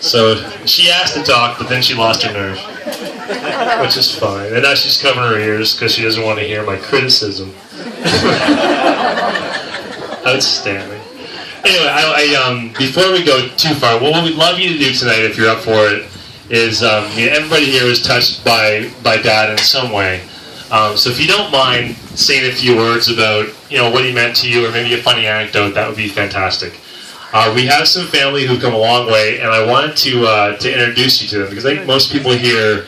So she asked to talk, but then she lost her nerve, which is fine. And now she's covering her ears because she doesn't want to hear my criticism. Outstanding. Anyway, before we go too far, what we'd love you to do tonight, if you're up for it, is everybody here is touched by Dad in some way. So if you don't mind saying a few words about what he meant to you, or maybe a funny anecdote, that would be fantastic. We have some family who've come a long way, and I wanted to introduce you to them, because I think most people here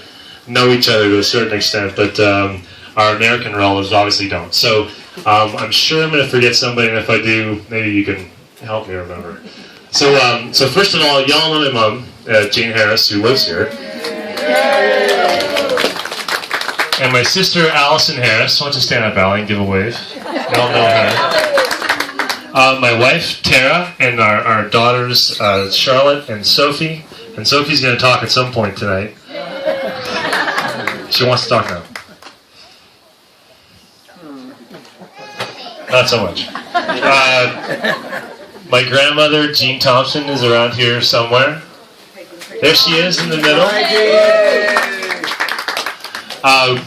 know each other to a certain extent, but our American relatives obviously don't. So I'm sure I'm going to forget somebody, and if I do, maybe you can help me remember. So first of all, y'all know my mom, Jane Harris, who lives here. And my sister, Allison Harris. Why don't you stand up, Allie, and give a wave? Y'all know her. My wife, Tara, and our daughters, Charlotte and Sophie. And Sophie's going to talk at some point tonight. She wants to talk now. Not so much. My grandmother, Jean Thompson, is around here somewhere. There she is in the middle.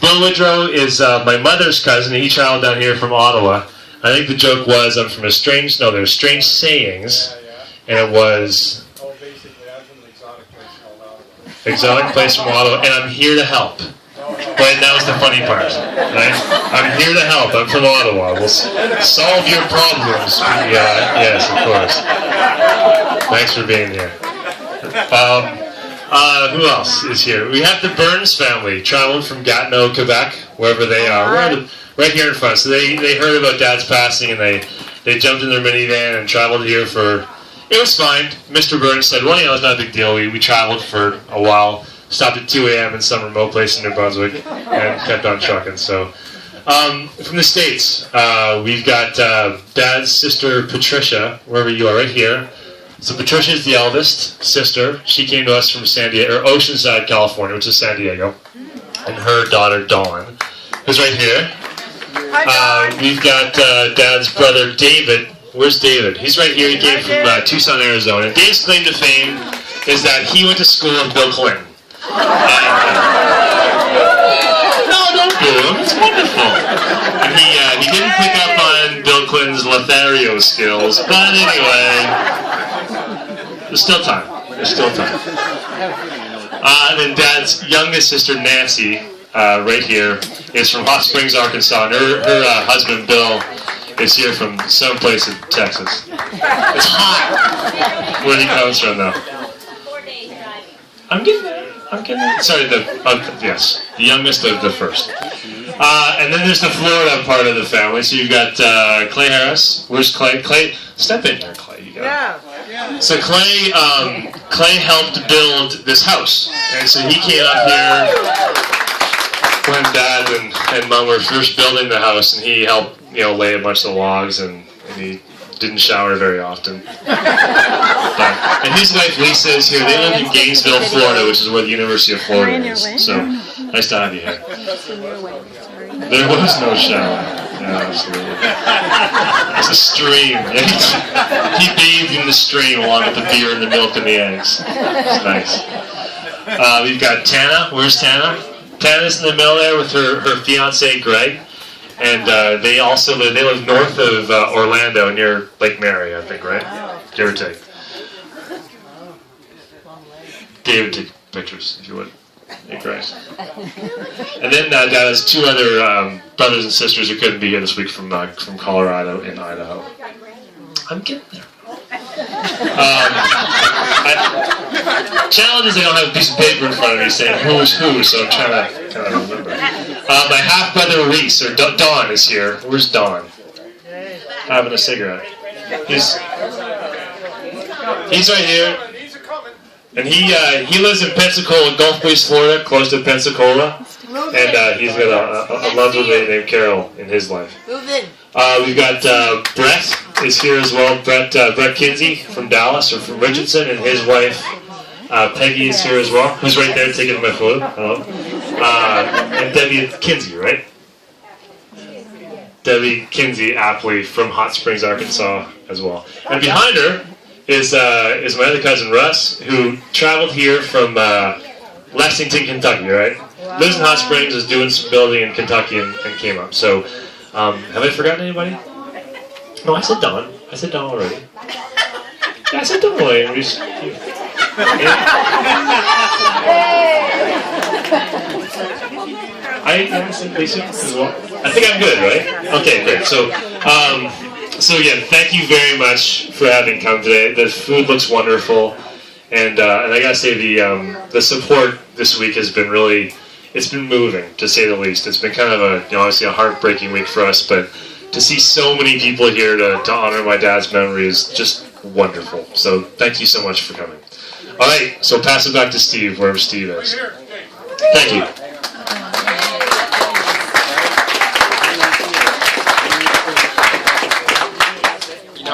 Bill Woodrow is my mother's cousin. He traveled down here from Ottawa. I think the joke was, I'm from there's strange sayings, and it was... Oh, basically, I'm from an exotic place called Ottawa. Exotic place from Ottawa, and I'm here to help. But that was the funny part, right? I'm here to help. I'm from Ottawa. We'll solve your problems. Yeah, yes, of course. Thanks for being here. Who else is here? We have the Burns family, traveled from Gatineau, Quebec, wherever they are. We're right here in front. So they heard about Dad's passing, and they jumped in their minivan and traveled here for... It was fine. Mr. Burns said, well, it's not a big deal. We traveled for a while. Stopped at 2 a.m. in some remote place in New Brunswick and kept on trucking. So, from the States, we've got Dad's sister, Patricia, wherever you are, right here. So Patricia is the eldest sister. She came to us from Oceanside, California, which is San Diego. And her daughter, Dawn, who's right here. We've got Dad's brother, David. Where's David? He's right here. He came from Tucson, Arizona. And Dave's claim to fame is that he went to school with Bill Clinton. No, don't boo him. It's wonderful. And he didn't pick up on Bill Clinton's Lothario skills, but anyway, there's still time. There's still time. And then Dad's youngest sister, Nancy, right here, is from Hot Springs, Arkansas. And her husband, Bill, is here from someplace in Texas. It's hot. Where he comes from, though. 4 days driving. I'm getting there. Sorry, yes, the youngest of the first. And then there's the Florida part of the family. So you've got Clay Harris. Where's Clay? Clay, step in here, Clay. You got it. So Clay helped build this house, and so he came up here when Dad and Mom were first building the house, and he helped lay a bunch of logs, and he didn't shower very often. And his wife Lisa is here. They live in Gainesville, Florida, which is where the University of Florida is. So nice to have you here. There was no shower. Yeah, absolutely. It's a stream. He bathed in the stream along with the beer and the milk and the eggs. It's nice. We've got Tana. Where's Tana? Tana's in the middle there with her fiance Greg. And they live north of Orlando, near Lake Mary, I think, right? Give or take. David, take pictures, if you would. Hey, Christ. And then Dad has two other brothers and sisters who couldn't be here this week from Colorado and Idaho. I'm getting there. Challenge is I don't have a piece of paper in front of me saying who's who, so I'm trying to kind of remember. My half-brother Reese, or Don, is here. Where's Don? Having a cigarette. He's right here. And he lives in Pensacola, Gulf Breeze, Florida, close to Pensacola. And he's got a lovely lady named Carol in his life. We've got Brett is here as well. Brett Kinsey from Dallas, or from Richardson, and his wife Peggy is here as well. Who's right there taking my photo? Hello. And Debbie Kinsey, right? Debbie Kinsey Apley from Hot Springs, Arkansas, as well. And behind her is my other cousin Russ, who traveled here from Lexington, Kentucky. Right? Lives in Hot Springs, is doing some building in Kentucky, and came up. So, have I forgotten anybody? No, I said Don. I said Don already. Yeah, I said Don already. I said Lisa as well. I think I'm good, right? Okay, great. So again, thank you very much for having come today. The food looks wonderful, and I gotta say the support this week has been really, it's been moving to say the least. It's been kind of obviously a heartbreaking week for us, but to see so many people here to honor my dad's memory is just wonderful. So thank you so much for coming. All right, so pass it back to Steve, wherever Steve is. Thank you.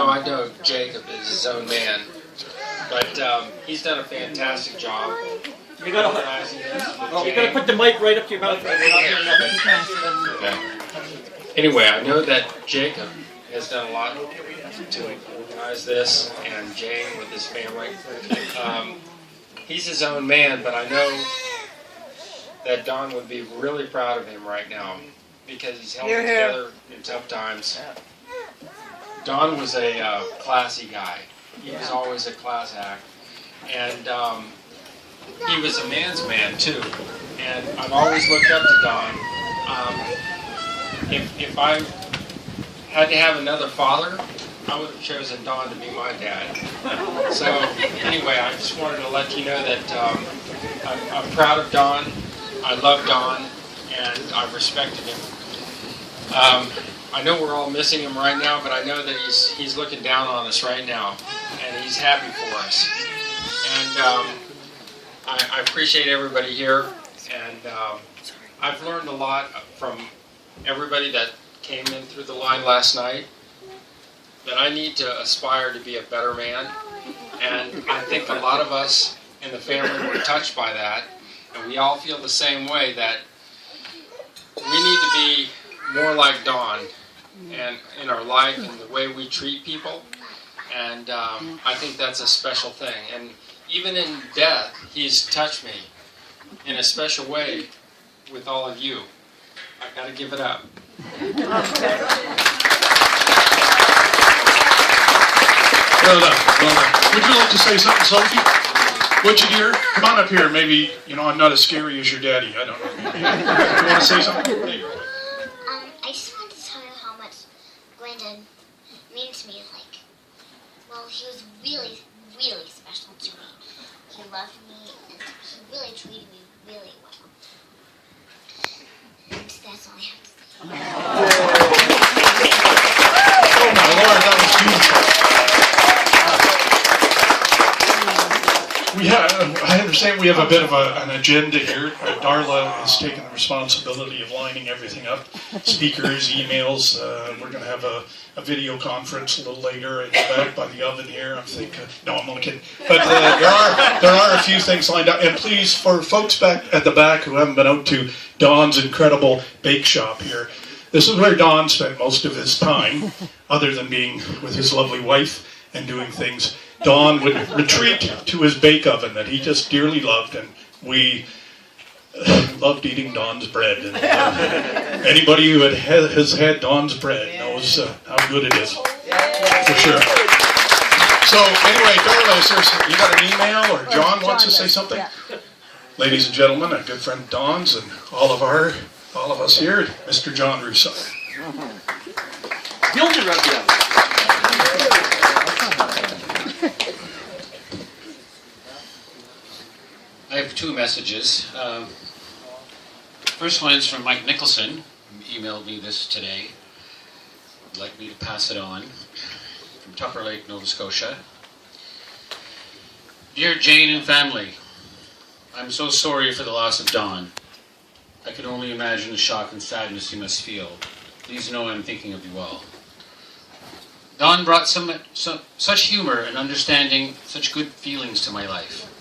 I know Jacob is his own man, but he's done a fantastic job. You gotta put the mic right up to your mouth. Okay. Anyway, I know that Jacob has done a lot to organize this, and Jane with his family. He's his own man, but I know that Don would be really proud of him right now because he's held it together in tough times. Don was a classy guy. He was always a class act. And he was a man's man, too. And I've always looked up to Don. If I had to have another father, I would have chosen Don to be my dad. So anyway, I just wanted to let you know that I'm proud of Don. I love Don, and I've respected him. I know we're all missing him right now, but I know that he's looking down on us right now, and he's happy for us. And I appreciate everybody here, and I've learned a lot from everybody that came in through the line last night, that I need to aspire to be a better man, and I think a lot of us in the family were touched by that, and we all feel the same way, that we need to be more like Don and in our life and the way we treat people, and I think that's a special thing. And even in death, he's touched me in a special way with all of you. I've got to give it up. Well done. Would you like to say something, Sophie? Would you, dear? Come on up here. Maybe, I'm not as scary as your daddy. I don't know. Maybe. You want to say something? I just wanted to tell you how much Granddad means to me. He was really, really special to me. He loved me, and he really treated me really well. And that's all I have to say. Oh my Lord, that was beautiful. I understand we have a bit of an agenda here. Darla has taken the responsibility of lining everything up. Speakers, emails. We're going to have a video conference a little later in the back by the oven here. I'm thinking, no, I'm only kidding. But there are a few things lined up. And please, for folks back at the back who haven't been out to Don's incredible bake shop here, this is where Don spent most of his time, other than being with his lovely wife and doing things. Don would retreat to his bake oven that he just dearly loved, and we loved eating Don's bread. And anybody who has had Don's bread knows how good it is, for sure. So anyway, Darla, you got an email, or John wants to say something? Ladies and gentlemen, a good friend Don's, and all of us here, Mr. John Russo. I have two messages. First one is from Mike Nicholson, who emailed me this today. Would like me to pass it on. From Tupper Lake, Nova Scotia. Dear Jane and family, I'm so sorry for the loss of Don. I can only imagine the shock and sadness you must feel. Please know I'm thinking of you all. Don brought such humor and understanding, such good feelings to my life.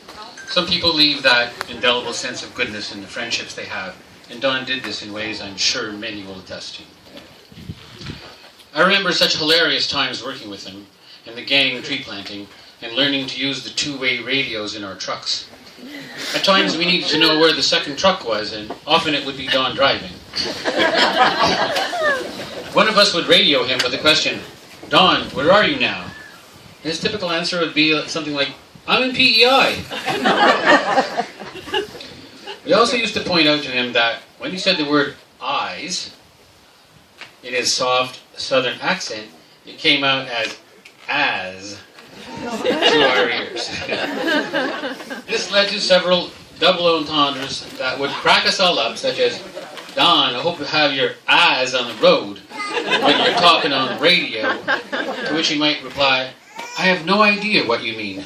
Some people leave that indelible sense of goodness in the friendships they have, and Don did this in ways I'm sure many will attest to. I remember such hilarious times working with him and the gang tree planting and learning to use the two-way radios in our trucks. At times we needed to know where the second truck was, and often it would be Don driving. One of us would radio him with the question, "Don, where are you now?" And his typical answer would be something like, "I'm in PEI." We also used to point out to him that when he said the word eyes, in his soft southern accent, it came out as to our ears. This led to several double entendres that would crack us all up, such as, "Don, I hope you have your eyes on the road when you're talking on the radio," to which he might reply, "I have no idea what you mean."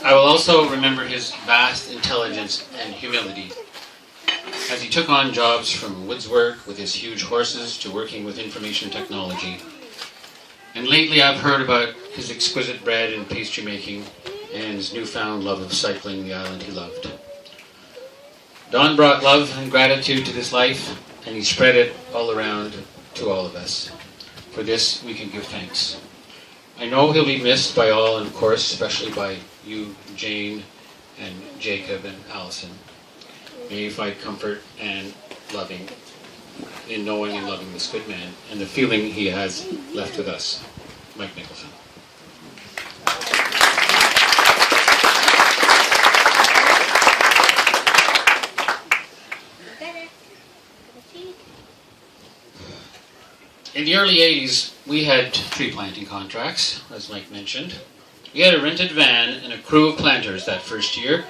I will also remember his vast intelligence and humility as he took on jobs from woods work with his huge horses to working with information technology. And lately I've heard about his exquisite bread and pastry making and his newfound love of cycling the island he loved. Don brought love and gratitude to this life, and he spread it all around to all of us. For this we can give thanks. I know he'll be missed by all, and of course especially by you, Jane, and Jacob, and Allison. May you find comfort and loving in knowing and loving this good man and the feeling he has left with us. Mike Nicholson. In the early 80s, we had tree planting contracts, as Mike mentioned. We had a rented van and a crew of planters that first year,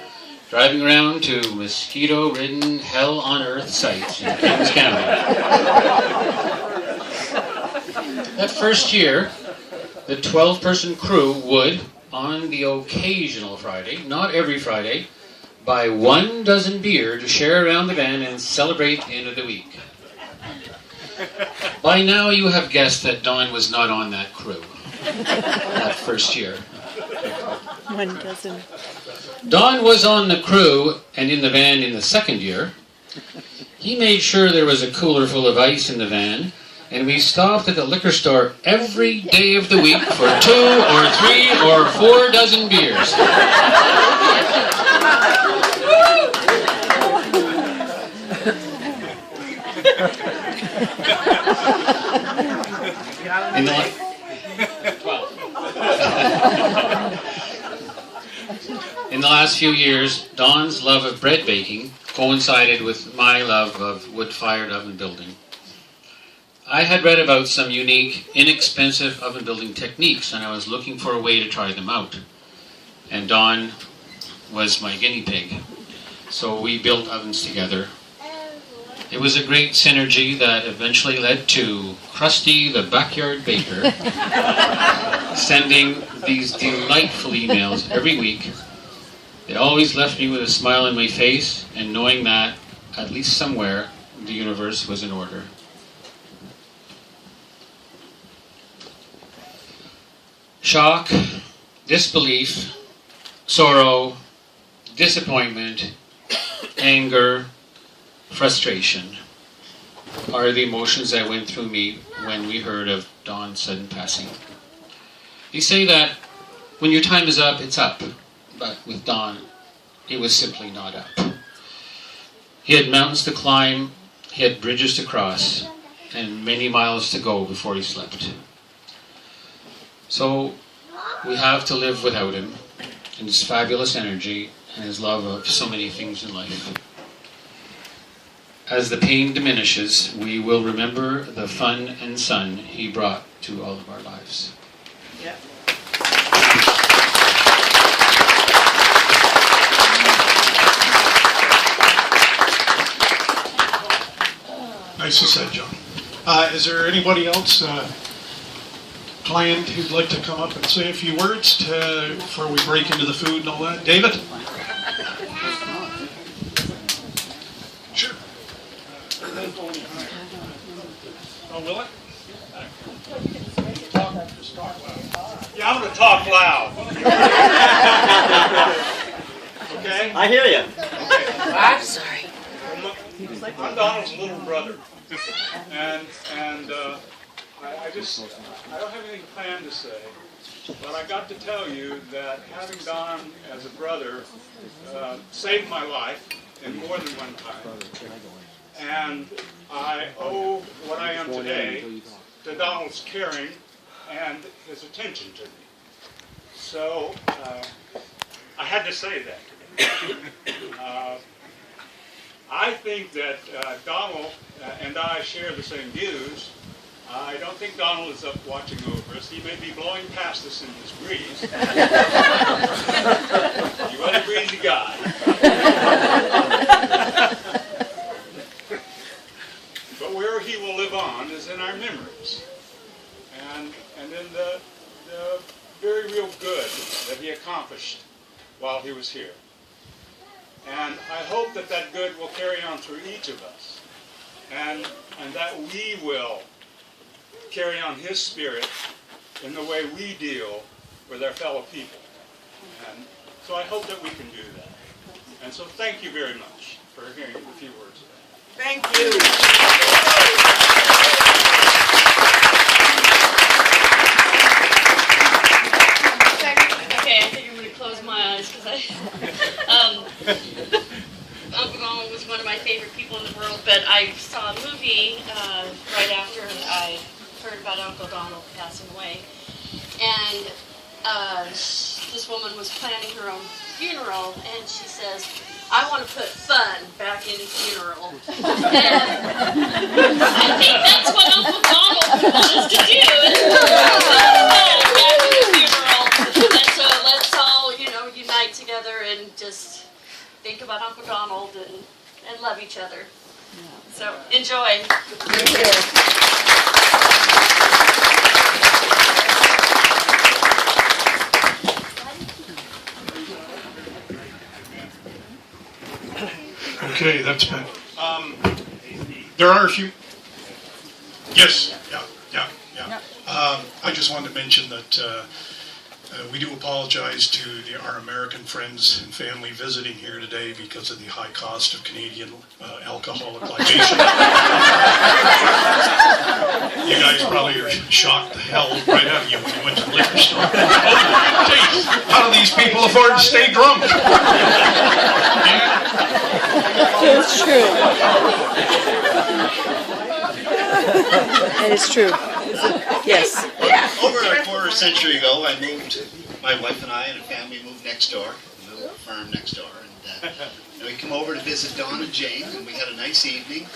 driving around to mosquito-ridden, hell-on-earth sites in Kings County. That first year, the 12-person crew would, on the occasional Friday, not every Friday, buy 1 dozen beer to share around the van and celebrate the end of the week. By now you have guessed that Don was not on that crew that first year. 1 dozen. Don was on the crew and in the van in the second year. He made sure there was a cooler full of ice in the van, and we stopped at the liquor store every day of the week for 2 or 3 or 4 dozen beers. In the 12. In the last few years, Don's love of bread baking coincided with my love of wood-fired oven building. I had read about some unique, inexpensive oven building techniques, and I was looking for a way to try them out. And Don was my guinea pig. So we built ovens together. It was a great synergy that eventually led to Krusty the Backyard Baker sending these delightful emails every week. They always left me with a smile on my face and knowing that, at least somewhere, the universe was in order. Shock, disbelief, sorrow, disappointment, anger, frustration are the emotions that went through me when we heard of Don's sudden passing. They say that when your time is up, it's up. But with Don, it was simply not up. He had mountains to climb, he had bridges to cross, and many miles to go before he slept. So we have to live without him, and his fabulous energy, and his love of so many things in life. As the pain diminishes, we will remember the fun and sun he brought to all of our lives. Yeah. Nicely said, John. Is there anybody else planned who'd like to come up and say a few words before we break into the food and all that? David? Sure. Oh, will it? Yeah, I'm going to talk loud. Okay? I hear you. I'm sorry. I'm Donald's little brother, and I don't have anything planned to say, but I got to tell you that having Don as a brother saved my life in more than one time, and I owe what I am today to Donald's caring and his attention to me. So I had to say that. I think that Donald and I share the same views. I don't think Donald is up watching over us. He may be blowing past us in his breeze. You want a breezy guy. But where he will live on is in our memories. And in the very real good that he accomplished while he was here. And I hope that that good will carry on through each of us. And that we will carry on his spirit in the way we deal with our fellow people. And so I hope that we can do that. And so thank you very much for hearing a few words of that. Thank you. Okay, I think I'm going to close my eyes because Uncle Donald was one of my favorite people in the world, but I saw a movie right after I heard about Uncle Donald passing away, and this woman was planning her own funeral, and she says, I want to put fun back in the funeral. And I think that's what Uncle Donald wants us to do, is put fun back in the funeral. And so let's all, unite together and just think about Uncle Donald and love each other. So enjoy. Thank you. Okay, that's been. There are a few. Yes, yeah. I just wanted to mention that we do apologize to our American friends and family visiting here today because of the high cost of Canadian alcoholic libation. You guys probably are shocked the hell right out of you when you went to the liquor store. Geez, how do these people afford to stay drunk? It's true. It is true. Yes. Over a quarter century ago, my wife and I and a family moved next door, a little farm next door, and we come over to visit Don and Jane, and we had a nice evening.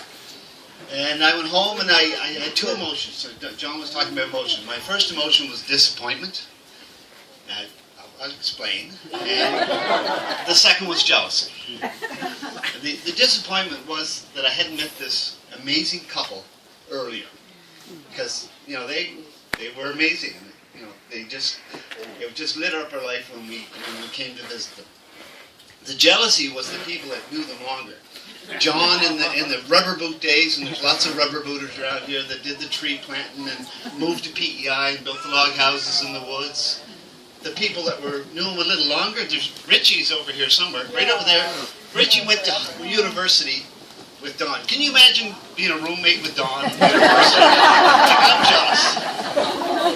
And I went home, and I had two emotions. So John was talking about emotions. My first emotion was disappointment. I'll explain. And the second was jealousy. The disappointment was that I hadn't met this amazing couple earlier, because they were amazing. It just lit up our life when we came to visit them. The jealousy was the people that knew them longer. John in the rubber boot days, and there's lots of rubber booters around here that did the tree planting and moved to PEI and built the log houses in the woods. The people that knew him a little longer, there's Richie's over here somewhere, right over there. Richie went to university with Don. Can you imagine being a roommate with Don at university? I'm jealous.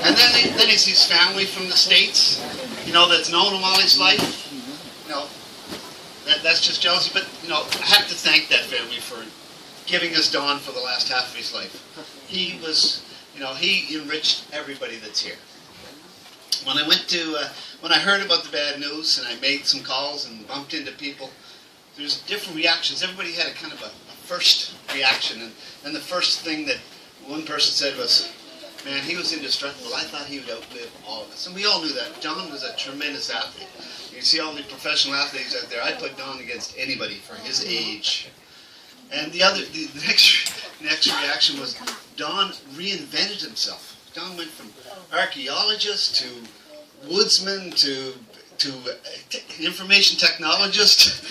And then he sees family from the States, that's known him all his life. That's just jealousy. But, I have to thank that family for giving us Don for the last half of his life. He was, he enriched everybody that's here. When I heard about the bad news and I made some calls and bumped into people, there's different reactions. Everybody had a kind of a first reaction. And the first thing that one person said was, man, he was indestructible. I thought he would outlive all of us. And we all knew that. Don was a tremendous athlete. You see all the professional athletes out there. I'd put Don against anybody for his age. And the next reaction was Don reinvented himself. Don went from archaeologist to woodsman to information technologist,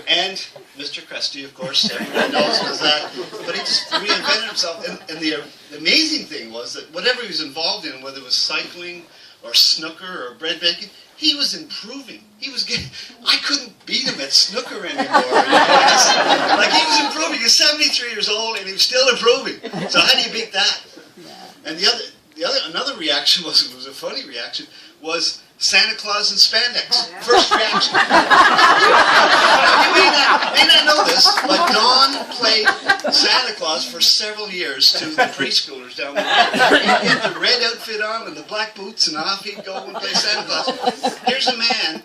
and Mr. Cresty, of course, everybody knows was that. But he just reinvented himself. And the amazing thing was that whatever he was involved in, whether it was cycling or snooker or bread baking, he was improving. He was getting, I couldn't beat him at snooker anymore. Like he was improving. He's 73 years old and he was still improving. So how do you beat that? And another reaction was a funny reaction, was Santa Claus in spandex. First reaction. You may not know this, but Don played Santa Claus for several years to the preschoolers down the road. He'd get the red outfit on and the black boots, and off he'd go and play Santa Claus. Here's a man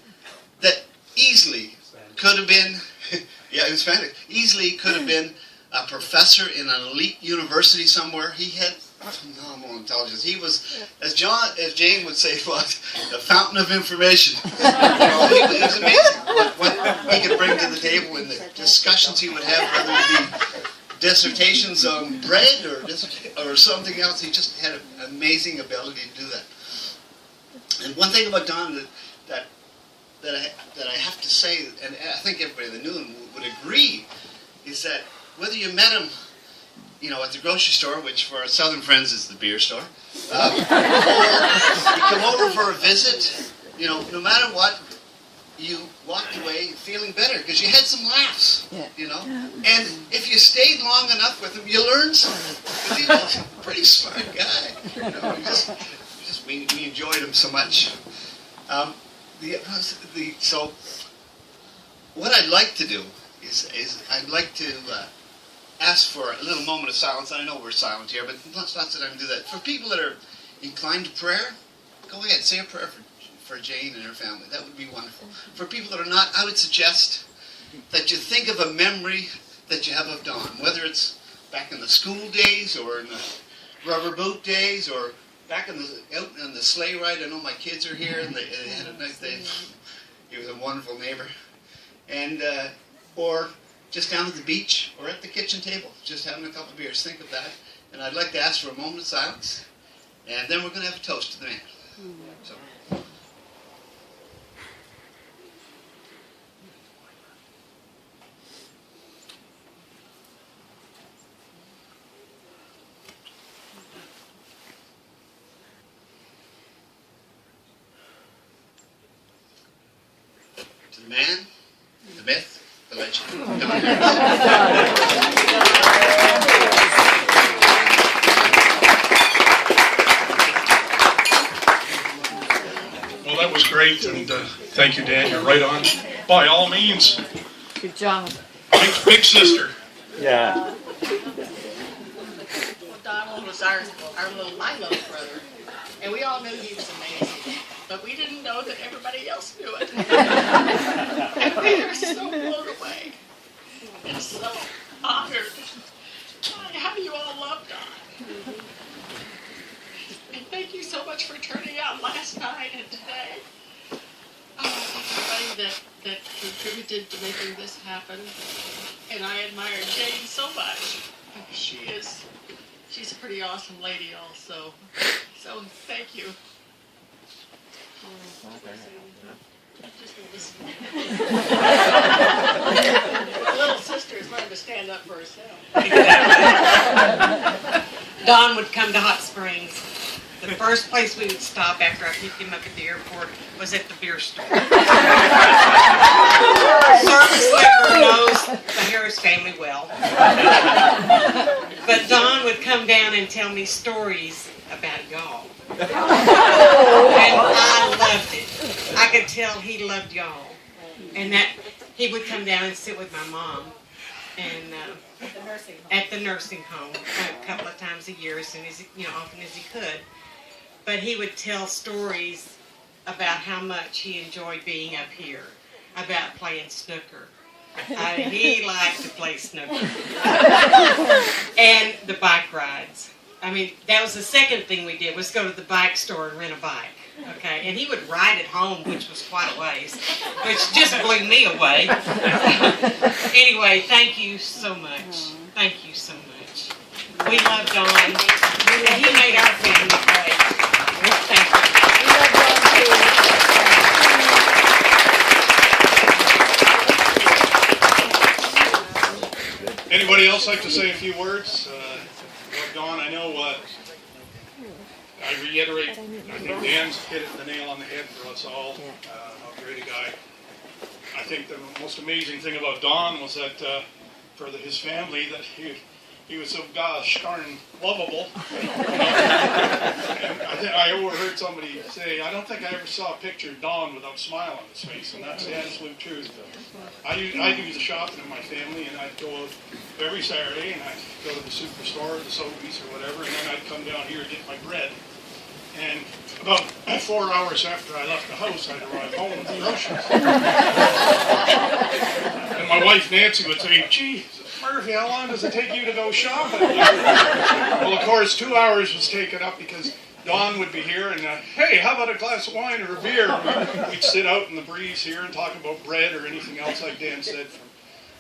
that easily could have been, yeah, in spandex, easily could have been a professor in an elite university somewhere. He had phenomenal intelligence. He was, as Jane would say, was the fountain of information. It was amazing what he could bring to the table and the discussions he would have, whether it be dissertations on bread or something else. He just had an amazing ability to do that. And one thing about Don that I have to say, and I think everybody that knew him would agree, is that whether you met him, you know, at the grocery store, which for our southern friends is the beer store, or you come over for a visit, you know, no matter what, you walked away feeling better because you had some laughs, you know. And if you stayed long enough with him, you learned something. Because he was a pretty smart guy. You know, we enjoyed him so much. So what I'd like to do is I'd like to ask for a little moment of silence. I know we're silent here, but lots of time to do that. For people that are inclined to prayer, go ahead, say a prayer for Jane and her family. That would be wonderful. For people that are not, I would suggest that you think of a memory that you have of Don, whether it's back in the school days or in the rubber boot days or back out on the sleigh ride. I know my kids are here and they had a nice day. He was a wonderful neighbor. And, or just down at the beach or at the kitchen table, just having a couple of beers. Think of that. And I'd like to ask for a moment of silence. And then we're going to have a toast to the man. So. To the man, the myth, the legend, Don Harris. Well, that was great, and thank you, Dan. You're right on. By all means. Good job. Big sister. Yeah. Well, Donald was our little, my little brother, and we all knew he was amazing, but we didn't know that everybody else knew it. And we were so blown away and so honored. How do you all love Don? And thank you so much for turning out last night and today. Everybody that contributed to making this happen. And I admire Jane so much. She's a pretty awesome lady also. So thank you. Little sister is learning to stand up for herself. Don would come to Hot Springs. The first place we would stop after I picked him up at the airport was at the beer store. Service member knows the Harris family well. But Don would come down and tell me stories about y'all. And I loved it. I could tell he loved y'all. And that he would come down and sit with my mom and at the nursing home a couple of times a year, as soon as often as he could. But he would tell stories about how much he enjoyed being up here, about playing snooker. He liked to play snooker. And the bike rides. I mean, that was the second thing we did, was go to the bike store and rent a bike. Okay, and he would ride it home, which was quite a ways, which just blew me away. Anyway, thank you so much. Thank you so much. We love Don, and he made our family great. Thank you. We love Don too. Anybody else like to say a few words? Don, I know I reiterate, I think Dan's hit the nail on the head for us all. How great a guy. I think the most amazing thing about Don was that for his family, that he was so gosh darn lovable. And I overheard somebody say, I don't think I ever saw a picture of Don without a smile on his face, and that's the absolute truth. I do the shopping in my family, and I'd go every Saturday, and I'd go to the superstore, the Sobeys or whatever, and then I'd come down here and get my bread. And about 4 hours after I left the house, I'd arrive home with the groceries. And my wife Nancy would say, gee, Murphy, how long does it take you to go shopping? Well, of course, 2 hours was taken up because Don would be here and, hey, how about a glass of wine or a beer? We'd sit out in the breeze here and talk about bread or anything else, like Dan said,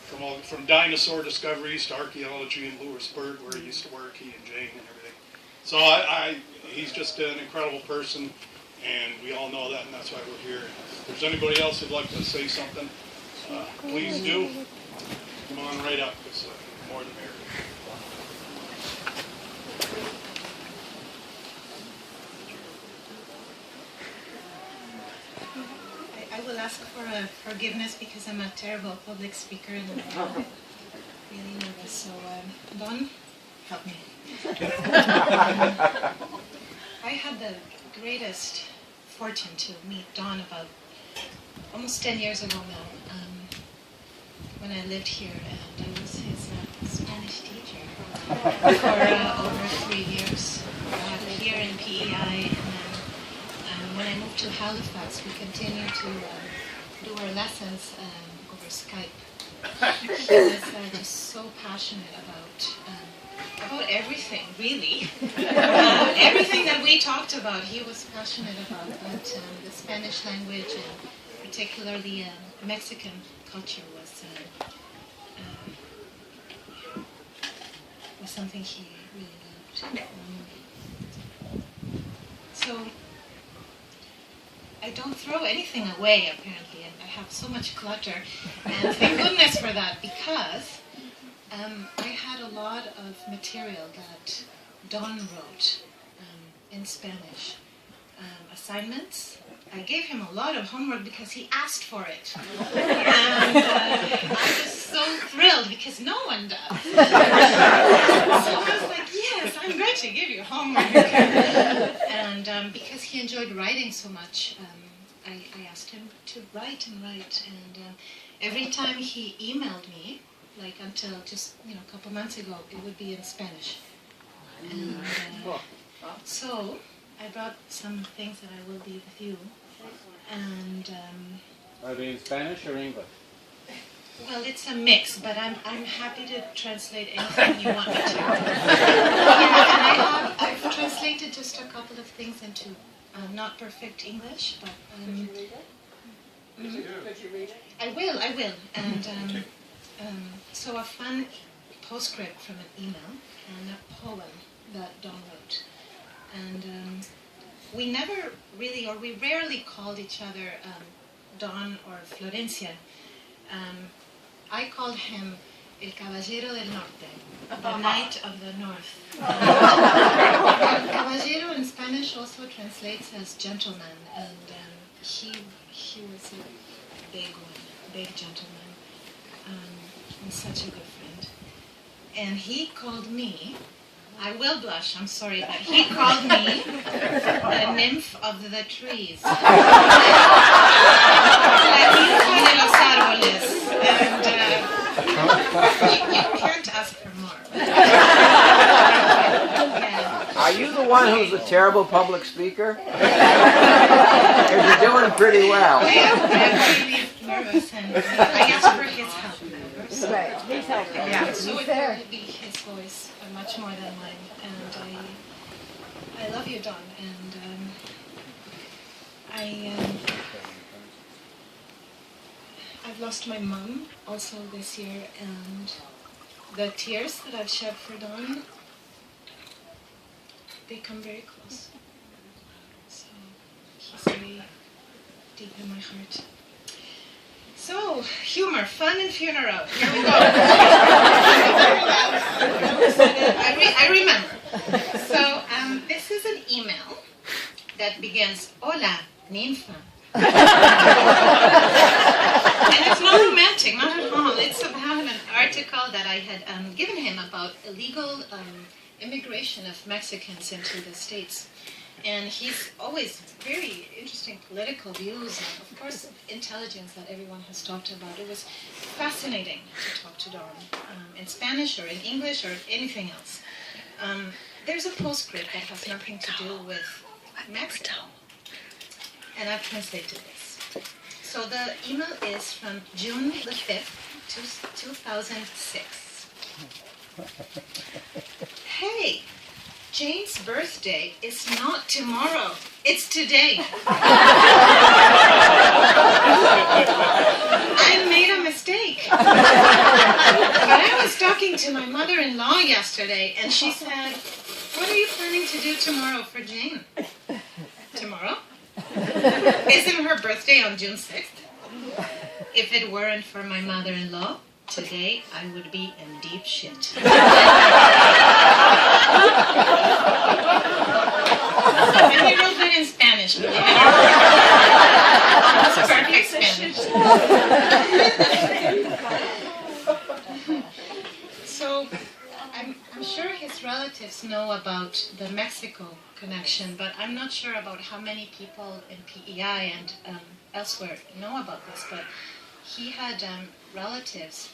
from dinosaur discoveries to archaeology in Lewisburg, where he used to work, he and Jane and everything. So he's just an incredible person, and we all know that, and that's why we're here. If there's anybody else who'd like to say something, please do. Come on right up, because more the merrier. I will ask for forgiveness because I'm a terrible public speaker and I'm really nervous. So, Don, help me. I had the greatest fortune to meet Don about almost 10 years ago now, when I lived here, and I was his Spanish teacher for over 3 years here in PEI, and then when I moved to Halifax, we continued to do our lessons over Skype. He was just so passionate about everything, really. Everything that we talked about, he was passionate about. But the Spanish language, and particularly Mexican culture, was something he really loved. So I don't throw anything away, apparently, and I have so much clutter. And thank goodness for that, because I had a lot of material that Don wrote in Spanish. Assignments. I gave him a lot of homework because he asked for it. And I was so thrilled because no one does. So I was like, yes, I'm going to give you homework. And because he enjoyed writing so much, I asked him to write and write. And every time he emailed me, like until just a couple months ago, it would be in Spanish. And so I brought some things that I will leave with you. And are they in Spanish or English? Well, it's a mix, but I'm happy to translate anything you want me to. And I've translated just a couple of things into not perfect English, but Could you read it? Could you read it? I will. And so a fun postscript from an email and a poem that Don wrote. And we never really, or we rarely called each other Don or Florencia. I called him El Caballero del Norte, the Knight of the North. Caballero in Spanish also translates as gentleman, and he was a big gentleman, and such a good friend. And he called me, I will blush, I'm sorry, but he called me the nymph of the trees. La ninfa de los árboles. And you can't ask for more. Yeah. Are you the one who's a terrible public speaker? Because you're doing pretty well. I'm really nervous, and I asked for his help. Right, he's helping. Yeah, so it would be his voice much more than mine. And I love you, Don. And I've lost my mom also this year, and the tears that I've shed for Don, they come very close. So he's very deep in my heart. So, humor, fun and funeral. Here we go. I remember. So, this is an email begins, Hola, ninfa. And it's not romantic, not at all. It's about an article that I had given him about illegal immigration of Mexicans into the States. And he's always very interesting political views and, of course, intelligence that everyone has talked about. It was fascinating to talk to Don in Spanish or in English or anything else. There's a postscript that has nothing to do with Mexico. And I've translated this. So the email is from June the 5th, 2006. Hey, Jane's birthday is not tomorrow. It's today. I made a mistake. But I was talking to my mother-in-law yesterday, and she said, what are you planning to do tomorrow for Jane? Tomorrow? Isn't her birthday on June 6th? If it weren't for my mother-in-law, today I would be in deep shit. And he wrote that in Spanish, believe it or not. Perfect Spanish. So, I'm sure his relatives know about the Mexico connection, but I'm not sure about how many people in PEI and elsewhere know about this, but he had relatives,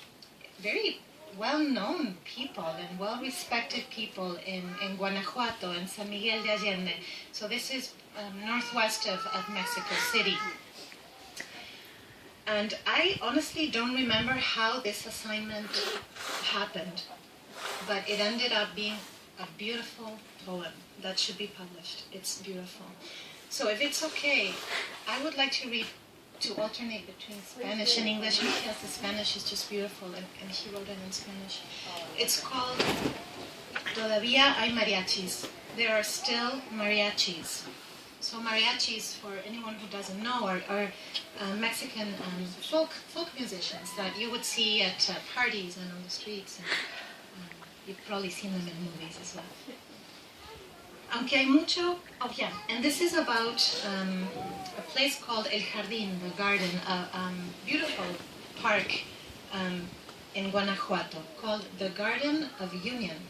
very well-known people and well-respected people in Guanajuato and San Miguel de Allende. So this is northwest of Mexico City. And I honestly don't remember how this assignment happened, but it ended up being a beautiful poem that should be published. It's beautiful. So if it's okay, I would like to alternate between Spanish and English because the Spanish is just beautiful and he wrote it in Spanish. It's called Todavía hay mariachis. There are still mariachis. So mariachis, for anyone who doesn't know, are Mexican folk musicians that you would see at parties and on the streets. And, you've probably seen them in movies as well. Aunque hay mucho, oh yeah, and this is about a place called El Jardín, the garden, a beautiful park in Guanajuato called the Garden of Union.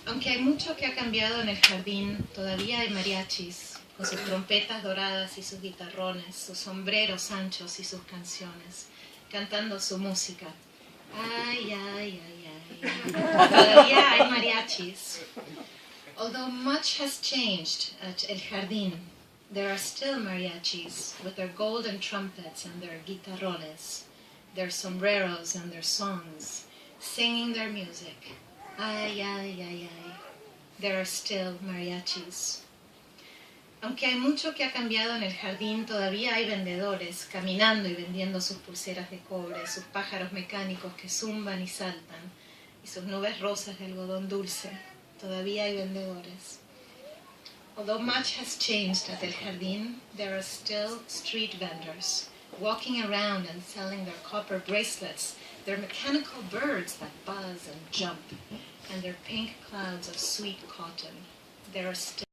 Aunque hay mucho que ha cambiado en el jardín, todavía hay mariachis, con sus trompetas doradas y sus guitarrones, sus sombreros anchos y sus canciones, cantando su música. Ay, ay, ay, ay. Todavía hay mariachis. Although much has changed at El Jardín, there are still mariachis with their golden trumpets and their guitarrones, their sombreros and their songs, singing their music. Ay, ay, ay, ay. There are still mariachis. Aunque hay mucho que ha cambiado en el jardín, todavía hay vendedores caminando y vendiendo sus pulseras de cobre, sus pájaros mecánicos que zumban y saltan, y sus nubes rosas de algodón dulce. Todavía hay vendedores. Although much has changed at El Jardín, there are still street vendors, walking around and selling their copper bracelets, their mechanical birds that buzz and jump, and their pink clouds of sweet cotton. There are still